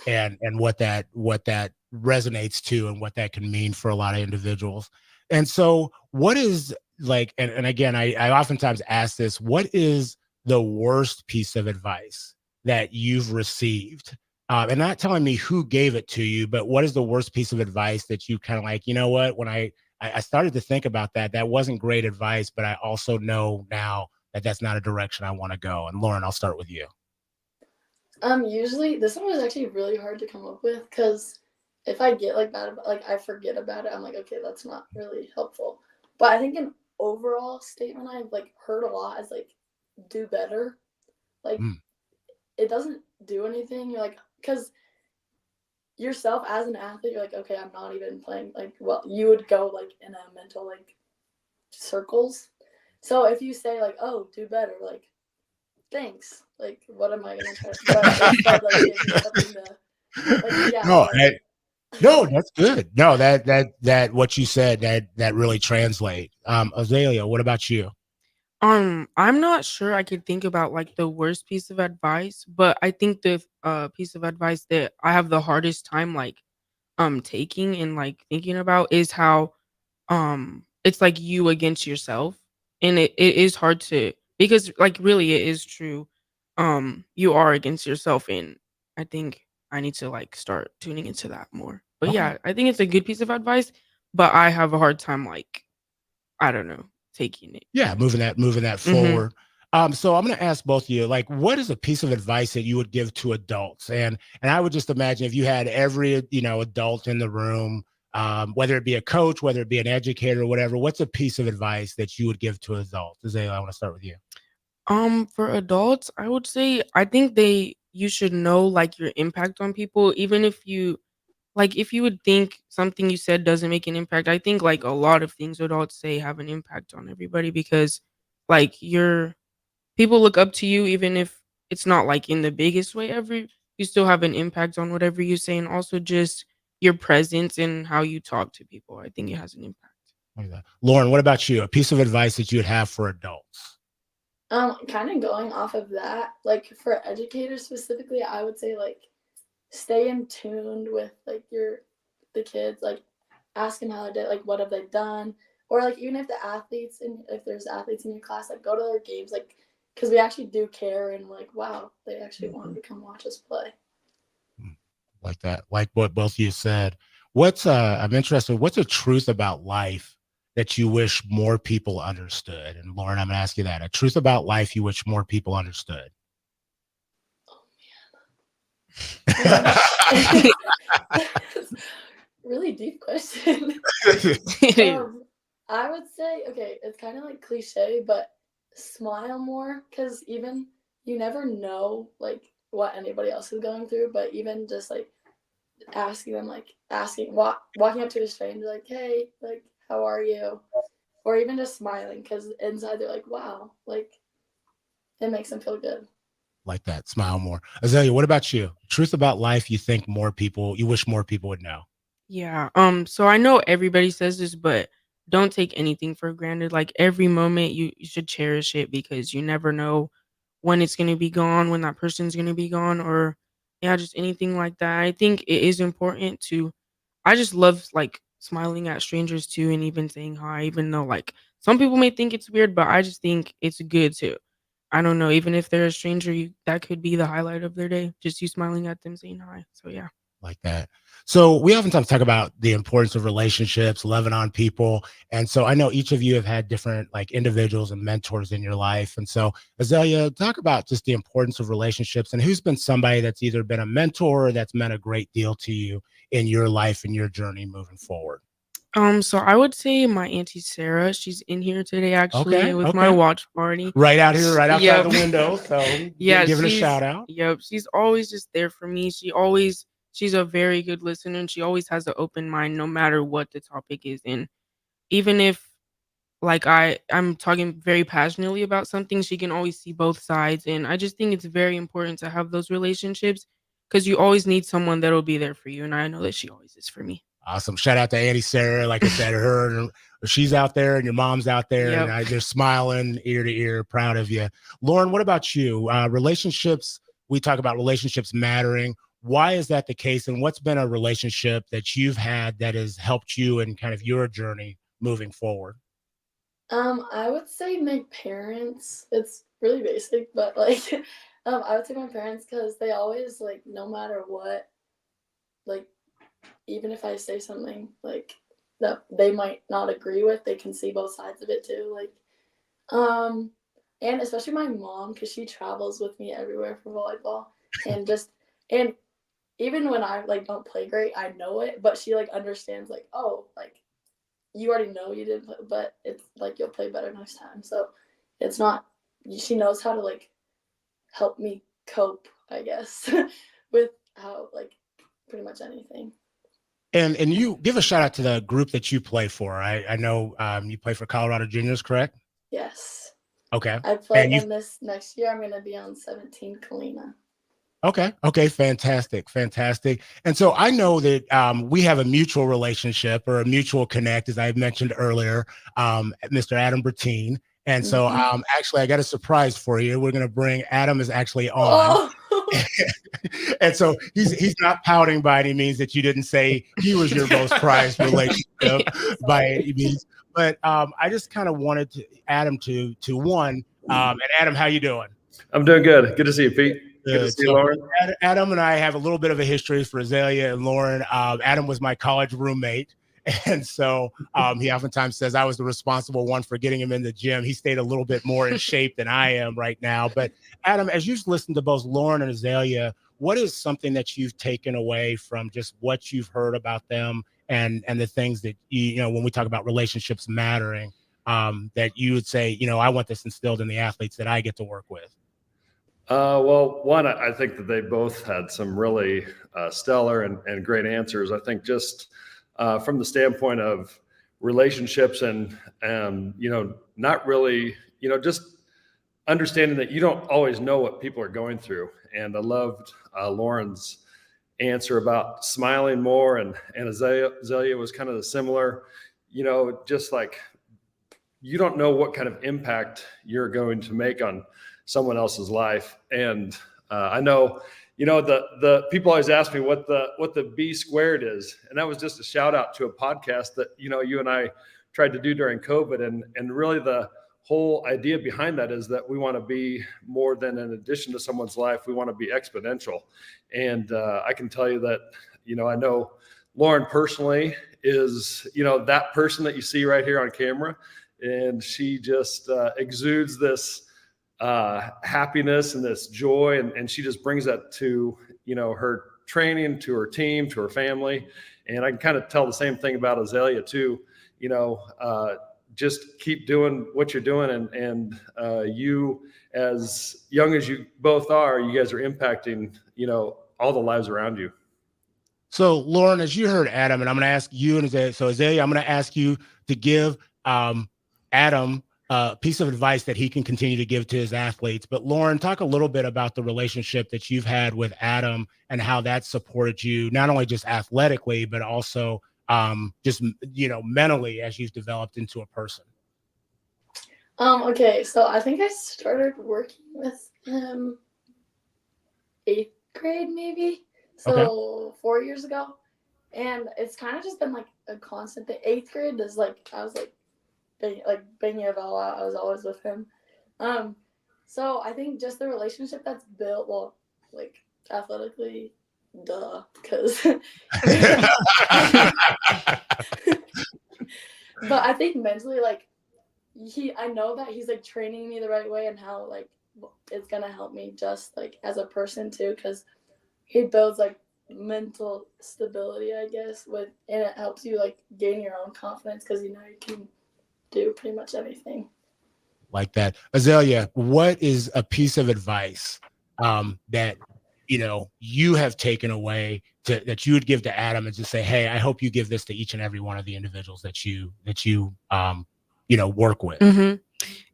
and what that resonates to and what that can mean for a lot of individuals. And so what is like, and again, I oftentimes ask this, what is the worst piece of advice that you've received? And not telling me who gave it to you, but what is the worst piece of advice that you kind of like, you know what, when I started to think about that, that wasn't great advice, but I also know now that that's not a direction I want to go. And Lauren, I'll start with you. Usually this one was actually really hard to come up with because if I get like bad, like I forget about it, I'm like, okay, that's not really helpful. But I think an overall statement I've like heard a lot is like, do better. Like it doesn't do anything. You're like, because yourself as an athlete, you're like, okay, I'm not even playing. Like, well, you would go like in a mental like circles. So if you say like, oh, do better, like, thanks. Like, what am I gonna try? But instead, like, give you something to, like, yeah. No, no, that's good. No, that what you said that really translate. Azalea, what about you? I'm not sure I could think about like the worst piece of advice, but I think the piece of advice that I have the hardest time like taking and like thinking about is how it's like you against yourself. And it is hard to because like really it is true. You are against yourself and I think I need to like start tuning into that more. But Okay. yeah, I think it's a good piece of advice, but I have a hard time like I don't know, taking it. Yeah, moving that Mhm. forward. So I'm going to ask both of you, like, what is a piece of advice that you would give to adults? And I would just imagine if you had every adult in the room, whether it be a coach, whether it be an educator, or whatever, what's a piece of advice that you would give to adults? Azalea, I want to start with you. For adults, I would say I think you should know like your impact on people, even if you like if you would think something you said doesn't make an impact. I think like a lot of things adults say have an impact on everybody because like people look up to you even if it's not like in the biggest way ever. You still have an impact on whatever you say, and also just your presence and how you talk to people. I think it has an impact. Look at that. Lauren, what about you? A piece of advice that you would have for adults? Kind of going off of that, like for educators specifically, I would say like stay in tuned with like the kids, like ask them how they did, like what have they done, or like even if if there's athletes in your class, like go to their games, like because we actually do care and like wow, they actually wanted to come watch us play. Like that, like what both of you said. I'm interested, what's a truth about life that you wish more people understood? And Lauren, I'm gonna ask you that. A truth about life you wish more people understood. Really deep question. I would say, okay, it's kind of like cliche, but smile more because even you never know like what anybody else is going through, but even just like asking them, like walking up to a stranger, like, hey, like, how are you? Or even just smiling because inside they're like, wow, like it makes them feel good. Like that, smile more. Azalea, what about you? Truth about life you think you wish more people would know. Yeah. So I know everybody says this, but don't take anything for granted. Like every moment you should cherish it because you never know when it's gonna be gone, when that person's gonna be gone, or yeah, just anything like that. I think it is important to I just love like smiling at strangers too and even saying hi, even though like some people may think it's weird, but I just think it's good too. I don't know, even if they're a stranger, that could be the highlight of their day. Just you smiling at them saying hi. So yeah. Like that. So we oftentimes talk about the importance of relationships, loving on people. And so I know each of you have had different like individuals and mentors in your life. And so Azalea, talk about just the importance of relationships and who's been somebody that's either been a mentor or that's meant a great deal to you in your life and your journey moving forward. So I would say my auntie Sarah, she's in here today actually with my Okay. watch party. Right out here, right outside Yep. the window. So Yeah, giving a shout out. Yep, she's always just there for me. She's a very good listener and she always has an open mind no matter what the topic is. And even if like I'm talking very passionately about something, she can always see both sides. And I just think it's very important to have those relationships because you always need someone that'll be there for you. And I know that she always is for me. Awesome. Shout out to Auntie Sarah. Like I said, she's out there and your mom's out there Yep. and they're smiling ear to ear, proud of you. Lauren, what about you? Relationships, we talk about relationships mattering. Why is that the case? And what's been a relationship that you've had that has helped you in kind of your journey moving forward? I would say my parents. It's really basic, but like, I would say my parents because they always like, no matter what, like, even if I say something like that they might not agree with, they can see both sides of it too. Like, and especially my mom because she travels with me everywhere for volleyball, and just and even when I like don't play great, I know it, but she like understands like, oh, like you already know you didn't play, but it's like you'll play better next time. So it's not. She knows how to like help me cope, I guess, with how like pretty much anything. And you give a shout out to the group that you play for. I know you play for Colorado Juniors, correct? Yes, Okay. I play And you in this next year. I'm gonna be on 17 Kalina. Okay, fantastic, fantastic. And so I know that we have a mutual relationship or a mutual connect, as I mentioned earlier, Mr. Adam Bertine. And so actually, I got a surprise for you. We're going to bring Adam is actually on. Oh. And so he's not pouting by any means that you didn't say he was your most prized relationship by any means. But I just kind of wanted Adam to one. And Adam, how you doing? I'm doing good. Good to see you, Pete. Good to see you, So Lauren. Adam and I have a little bit of a history for Azalea and Lauren. Adam was my college roommate. And so he oftentimes says I was the responsible one for getting him in the gym. He stayed a little bit more in shape than I am right now. But Adam, as you've listened to both Lauren and Azalea, what is something that you've taken away from just what you've heard about them and the things that, you know, when we talk about relationships mattering, that you would say, you know, I want this instilled in the athletes that I get to work with? Well, one, I think that they both had some really stellar and great answers. I think just from the standpoint of relationships and, you know, not really, you know, just understanding that you don't always know what people are going through. And I loved Lauren's answer about smiling more, and Azalea was kind of the similar, you know, just like you don't know what kind of impact you're going to make on someone else's life. And I know, you know, the people always ask me what the B squared is. And that was just a shout out to a podcast that, you know, you and I tried to do during COVID. And really the whole idea behind that is that we want to be more than an addition to someone's life. We want to be exponential. And I can tell you that, you know, I know Lauren personally is, you know, that person that you see right here on camera. And she just exudes this happiness and this joy, and she just brings that to, you know, her training, to her team, to her family. And I can kind of tell the same thing about Azalea too. You know, just keep doing what you're doing, and you, as young as you both are, you guys are impacting, you know, all the lives around you. So Lauren, as you heard Adam, and I'm going to ask you and Azalea. So Azalea, I'm going to ask you to give Adam piece of advice that he can continue to give to his athletes. But Lauren, talk a little bit about the relationship that you've had with Adam and how that supported you, not only just athletically, but also just, you know, mentally as you've developed into a person. Okay, so I think I started working with him 8th grade, maybe. So 4 years ago. And it's kind of just been like a constant thing. 8th grade is like, I was like banging about a lot. I was always with him. So I think just the relationship that's built, well, like athletically, duh, because but I think mentally, like I know that he's like training me the right way and how like it's gonna help me just like as a person too, because he builds like mental stability, I guess, and it helps you like gain your own confidence because you know you can do pretty much anything. Like that. Azalea, what is a piece of advice that, you know, you have taken away that you would give to Adam and just say, hey, I hope you give this to each and every one of the individuals that you you know, work with?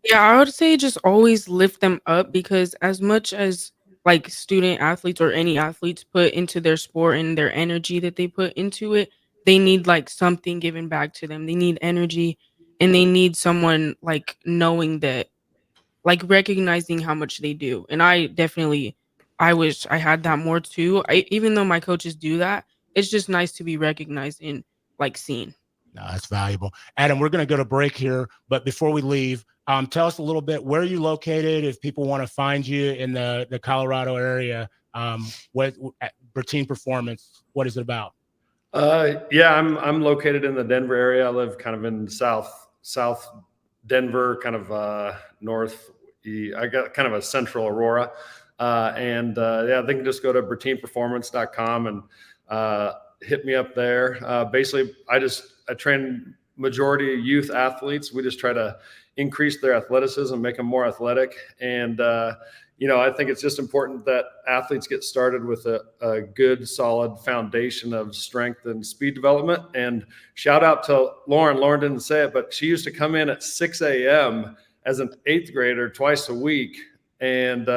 Yeah, I would say just always lift them up, because as much as like student athletes or any athletes put into their sport and their energy that they put into it, they need like something given back to them. They need energy, and they need someone like knowing that, like recognizing how much they do. And I wish I had that more too. Even though my coaches do that, it's just nice to be recognized and like seen. No, that's valuable. Adam, we're going to go to break here, but before we leave, tell us a little bit where you're located. If people want to find you in the Colorado area, what Bertine Performance, what is it about? Yeah, I'm located in the Denver area. I live kind of in South Denver, kind of north. I got kind of a central Aurora, yeah, they can just go to BertinePerformance.com and hit me up there. Basically, I train majority of youth athletes. We just try to increase their athleticism, make them more athletic. And, I think it's just important that athletes get started with a good, solid foundation of strength and speed development. And shout out to Lauren. Lauren didn't say it, but she used to come in at 6 a.m. as an 8th grader twice a week. And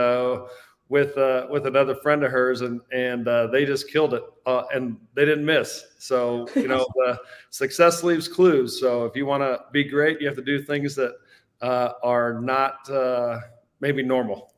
with another friend of hers, and they just killed it, and they didn't miss. So, success leaves clues. So if you want to be great, you have to do things that are not maybe normal.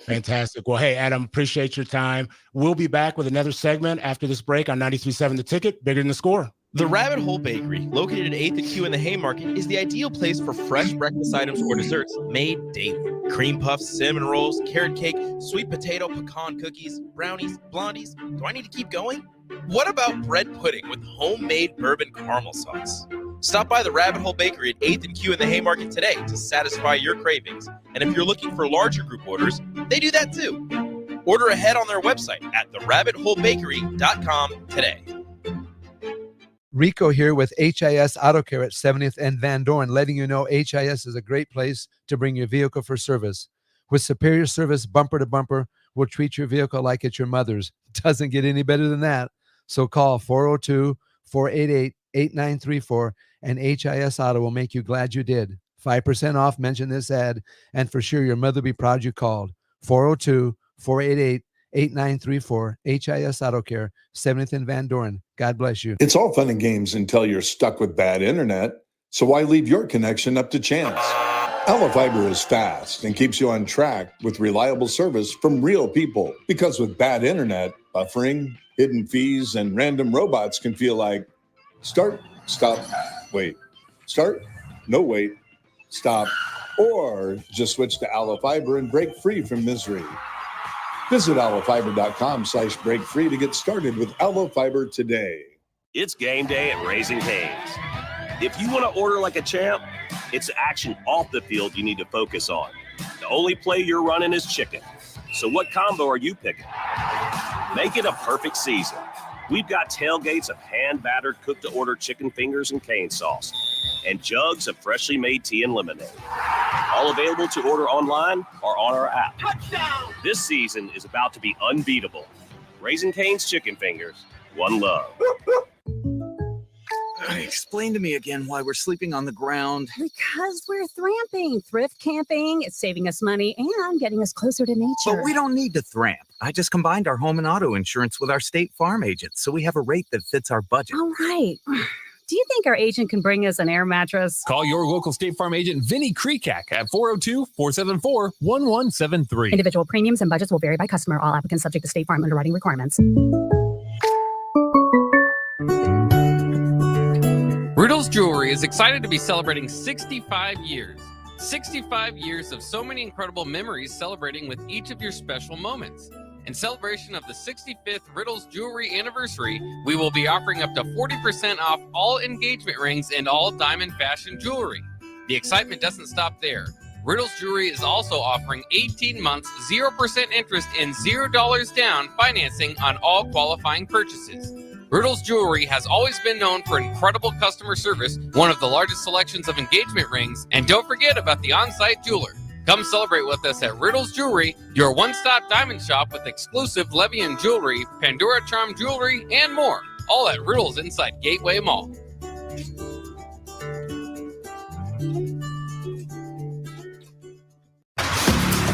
Fantastic. Well, hey, Adam, appreciate your time. We'll be back with another segment after this break on 93.7 The Ticket, Bigger Than the Score. The Rabbit Hole Bakery, located at 8th and Q in the Haymarket, is the ideal place for fresh breakfast items or desserts made daily. Cream puffs, cinnamon rolls, carrot cake, sweet potato, pecan cookies, brownies, blondies. Do I need to keep going? What about bread pudding with homemade bourbon caramel sauce? Stop by the Rabbit Hole Bakery at 8th and Q in the Haymarket today to satisfy your cravings. And if you're looking for larger group orders, they do that too. Order ahead on their website at therabbitholebakery.com today. Rico here with HIS Auto Care at 70th and Van Dorn, letting you know HIS is a great place to bring your vehicle for service. With superior service, bumper to bumper, we'll treat your vehicle like it's your mother's. Doesn't get any better than that. So call 402-488-8934 and HIS Auto will make you glad you did. 5% off, mention this ad, and for sure your mother will be proud you called. 402-488-8934, HIS Auto Care, 70th and Van Dorn. God bless you. It's all fun and games until you're stuck with bad internet. So why leave your connection up to chance? Fiber is fast and keeps you on track with reliable service from real people. Because with bad internet, buffering, hidden fees, and random robots can feel like start, stop, wait, start, no wait, stop, or just switch to Fiber and break free from misery. Visit allofiber.com/break free to get started with Fiber today. It's game day at Raising Cane's. If you want to order like a champ, it's action off the field you need to focus on. The only play you're running is chicken. So what combo are you picking? Make it a perfect season. We've got tailgates of hand-battered, cooked-to-order chicken fingers and cane sauce, and jugs of freshly made tea and lemonade. All available to order online or on our app. Touchdown! This season is about to be unbeatable. Raising Cane's Chicken Fingers, one love. Explain to me again why we're sleeping on the ground. Because we're thramping, thrift camping. It's saving us money and getting us closer to nature. But we don't need to thramp. I just combined our home and auto insurance with our State Farm agent, so we have a rate that fits our budget. All right. Do you think our agent can bring us an air mattress? Call your local State Farm agent, Vinny Krekak, at 402-474-1173. Individual premiums and budgets will vary by customer. All applicants subject to State Farm underwriting requirements. Riddles Jewelry is excited to be celebrating 65 years. 65 years of so many incredible memories celebrating with each of your special moments. In celebration of the 65th Riddles Jewelry anniversary, we will be offering up to 40% off all engagement rings and all diamond fashion jewelry. The excitement doesn't stop there. Riddles Jewelry is also offering 18 months, 0% interest and $0 down financing on all qualifying purchases. Riddles Jewelry has always been known for incredible customer service, one of the largest selections of engagement rings, and don't forget about the on-site jeweler. Come celebrate with us at Riddles Jewelry, your one-stop diamond shop with exclusive Levian jewelry, Pandora Charm jewelry, and more. All at Riddles inside Gateway Mall.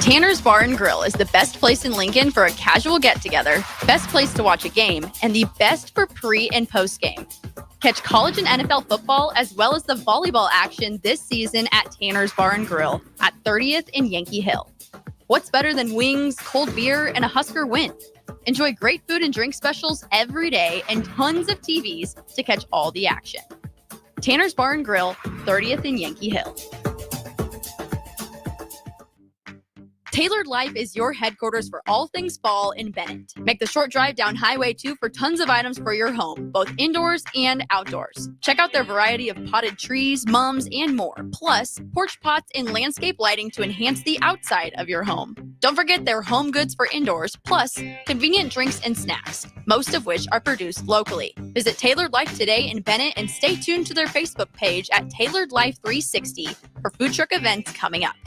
Tanner's Bar and Grill is the best place in Lincoln for a casual get-together, best place to watch a game, and the best for pre- and post-game. Catch college and NFL football as well as the volleyball action this season at Tanner's Bar and Grill at 30th and Yankee Hill. What's better than wings, cold beer, and a Husker win? Enjoy great food and drink specials every day and tons of TVs to catch all the action. Tanner's Bar and Grill, 30th and Yankee Hill. Tailored Life is your headquarters for all things fall in Bennett. Make the short drive down Highway 2 for tons of items for your home, both indoors and outdoors. Check out their variety of potted trees, mums, and more. Plus, porch pots and landscape lighting to enhance the outside of your home. Don't forget their home goods for indoors, plus convenient drinks and snacks, most of which are produced locally. Visit Tailored Life today in Bennett and stay tuned to their Facebook page at Tailored Life 360 for food truck events coming up.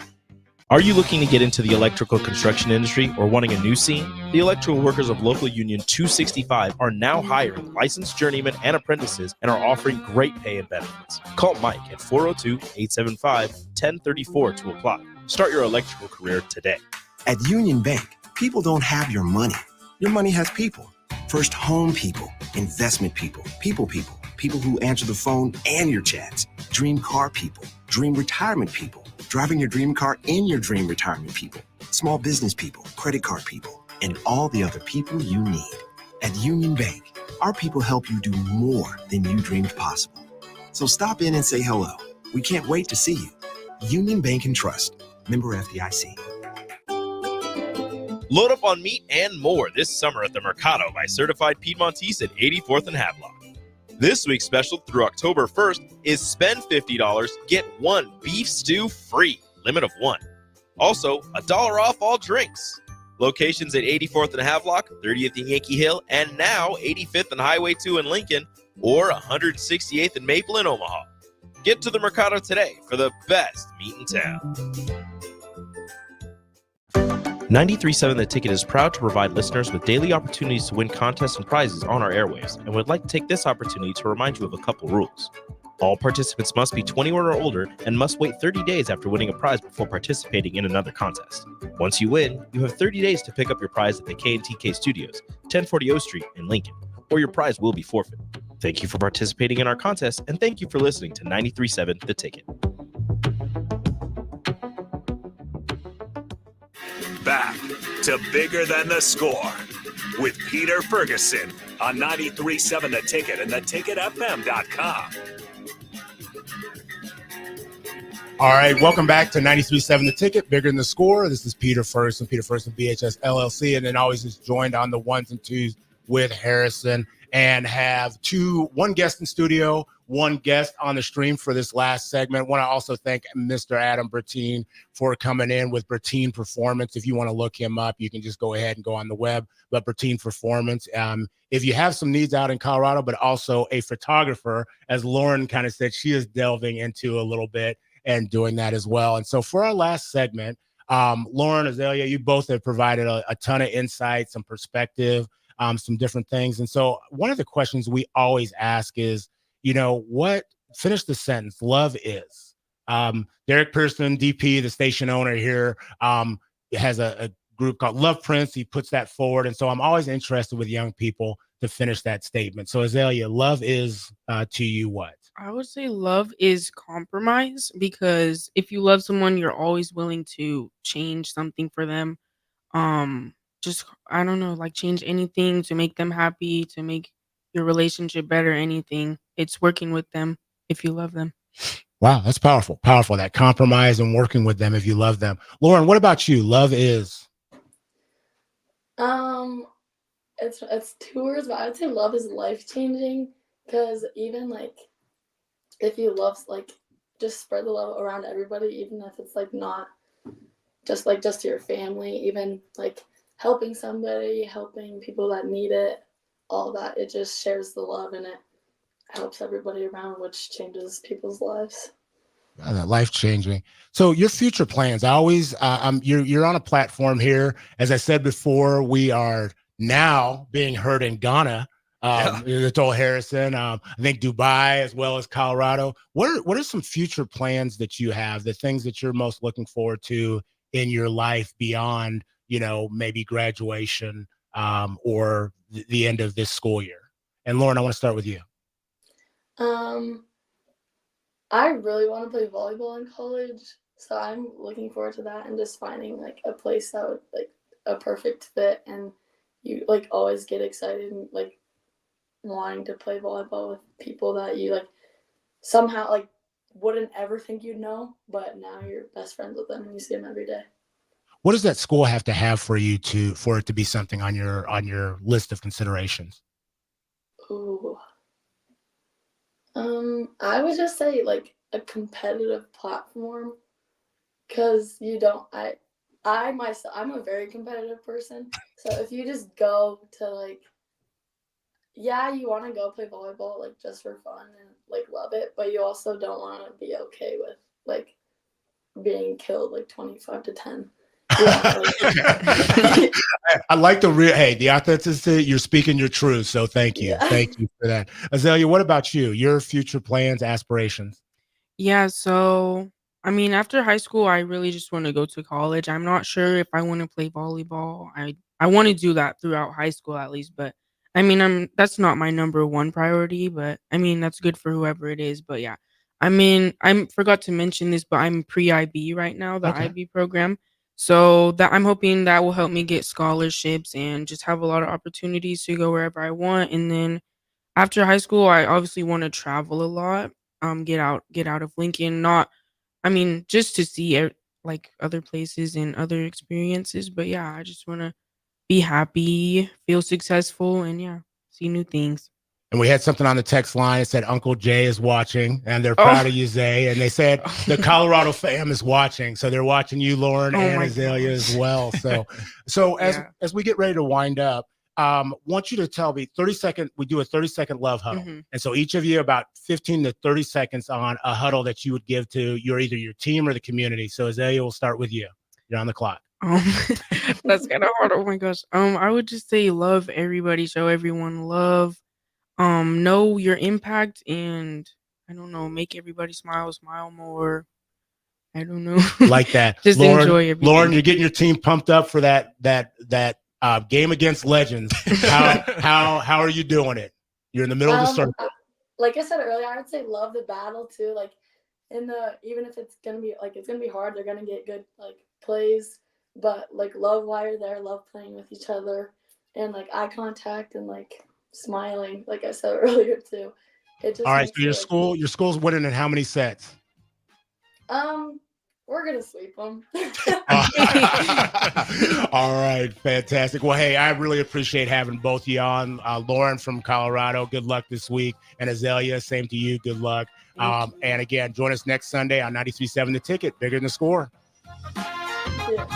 Are you looking to get into the electrical construction industry or wanting a new scene? The electrical workers of Local Union 265 are now hiring licensed journeymen and apprentices and are offering great pay and benefits. Call Mike at 402-875-1034 to apply. Start your electrical career today. At Union Bank, people don't have your money. Your money has people. First home people, investment people, people who answer the phone and your chats, dream car people, dream retirement people, driving your dream car in your dream retirement people, small business people, credit card people, and all the other people you need. At Union Bank, our people help you do more than you dreamed possible. So stop in and say hello. We can't wait to see you. Union Bank and Trust, member FDIC. Load up on meat and more this summer at the Mercado by Certified Piedmontese at 84th and Havelock. This week's special through October 1st is spend $50, get one beef stew free, limit of one. Also, $1 off all drinks. Locations at 84th and Havelock, 30th and Yankee Hill, and now 85th and Highway 2 in Lincoln, or 168th and Maple in Omaha. Get to the Mercado today for the best meat in town. 93.7 The Ticket is proud to provide listeners with daily opportunities to win contests and prizes on our airwaves, and would like to take this opportunity to remind you of a couple rules. All participants must be 21 or older and must wait 30 days after winning a prize before participating in another contest. Once you win, you have 30 days to pick up your prize at the K&TK Studios, 1040 O Street in Lincoln, or your prize will be forfeit. Thank you for participating in our contest, and thank you for listening to 93.7 The Ticket. Back to Bigger Than the Score with Peter Ferguson on 93.7 The Ticket and theticketfm.com. All right, welcome back to 93.7 The Ticket, Bigger Than the Score. This is Peter Ferguson BHS LLC, and then always is joined on the ones and twos with Harrison, and have one guest in studio, one guest on the stream for this last segment. Want to also thank Mr. Adam Bertine for coming in with Bertine Performance. If you want to look him up, you can just go ahead and go on the web, but Bertine Performance. If you have some needs out in Colorado, but also a photographer, as Lauren kind of said, she is delving into a little bit and doing that as well. And so for our last segment, Lauren, Azalea, you both have provided a ton of insight, some perspective, some different things. And so one of the questions we always ask is, finish the sentence, love is. Derek Pearson, DP, the station owner here, has a group called Love Prince. He puts that forward. And so I'm always interested with young people to finish that statement. So Azalea, love is to you what? I would say love is compromise, because if you love someone, you're always willing to change something for them. I don't know, like change anything to make them happy, to make your relationship better, anything. It's working with them if you love them. Wow, that's powerful. Powerful, that compromise and working with them if you love them. Lauren, what about you? Love is? It's two words, but I would say love is life-changing, because even like if you love, like just spread the love around everybody, even if it's like not just to your family, even like helping somebody, helping people that need it, all that, it just shares the love and it helps everybody around, which changes people's lives. Life-changing. So your future plans, I always, you're on a platform here. As I said before, we are now being heard in Ghana. I told Harrison, I think Dubai as well as Colorado. What are some future plans that you have, the things that you're most looking forward to in your life beyond, maybe graduation or the end of this school year? And Lauren, I want to start with you. I really want to play volleyball in college, so I'm looking forward to that and just finding like a place that would like a perfect fit, and you like always get excited and like wanting to play volleyball with people that you like somehow like wouldn't ever think you'd know, but now you're best friends with them and you see them every day. What does that school have to have for you for it to be something on your list of considerations? Ooh. I would just say like a competitive platform, because I'm a very competitive person. So if you just go to like, yeah, you want to go play volleyball like just for fun and like love it, but you also don't want to be okay with like being killed like 25-10. Yeah, like, I like the authenticity. You're speaking your truth. So thank you. Yeah. Thank you for that. Azalea, what about you? Your future plans, aspirations? Yeah, so I mean, after high school, I really just want to go to college. I'm not sure if I want to play volleyball. I want to do that throughout high school at least, but I mean, that's not my number one priority, but I mean, that's good for whoever it is, but yeah. I mean, I forgot to mention this, but I'm pre-IB right now, the Okay. IB program. So that I'm hoping that will help me get scholarships and just have a lot of opportunities to go wherever I want. And then after high school, I obviously want to travel a lot. Get out of Lincoln. Not, I mean, just to see like other places and other experiences. But yeah, I just want to be happy, feel successful, and yeah, see new things. And we had something on the text line. It said Uncle Jay is watching, and they're Oh. proud of you, Zay. And they said the Colorado fam is watching, so they're watching you, Lauren, Oh and my Azalea gosh. as well. So Yeah. as we get ready to wind up, want you to tell me 30-second. We do a 30-second love huddle, Mhm. and so each of you about 15 to 30 seconds on a huddle that you would give to either your team or the community. So Azalea, we'll start with you. You're on the clock. That's kind of hard. Oh my gosh. I would just say love everybody, show everyone love. Know your impact, and I don't know, make everybody smile more. I don't know. Like that. Just enjoy everything. Lauren, you're getting your team pumped up for that game against Legends. How are you doing it? You're in the middle of the circle. Like I said earlier, I would say love the battle too. Like even if it's gonna be hard, they're gonna get good like plays, but like love while you're there, love playing with each other, and like eye contact and like smiling. Like I said earlier too. It just All right, makes so your school's winning in how many sets? We're gonna sweep them. All right, fantastic. Well, hey, I really appreciate having both of you on. Lauren from Colorado, good luck this week. And Azalea, same to you, good luck. And again, join us next Sunday on 93.7 The Ticket, Bigger Than the Score. Yeah.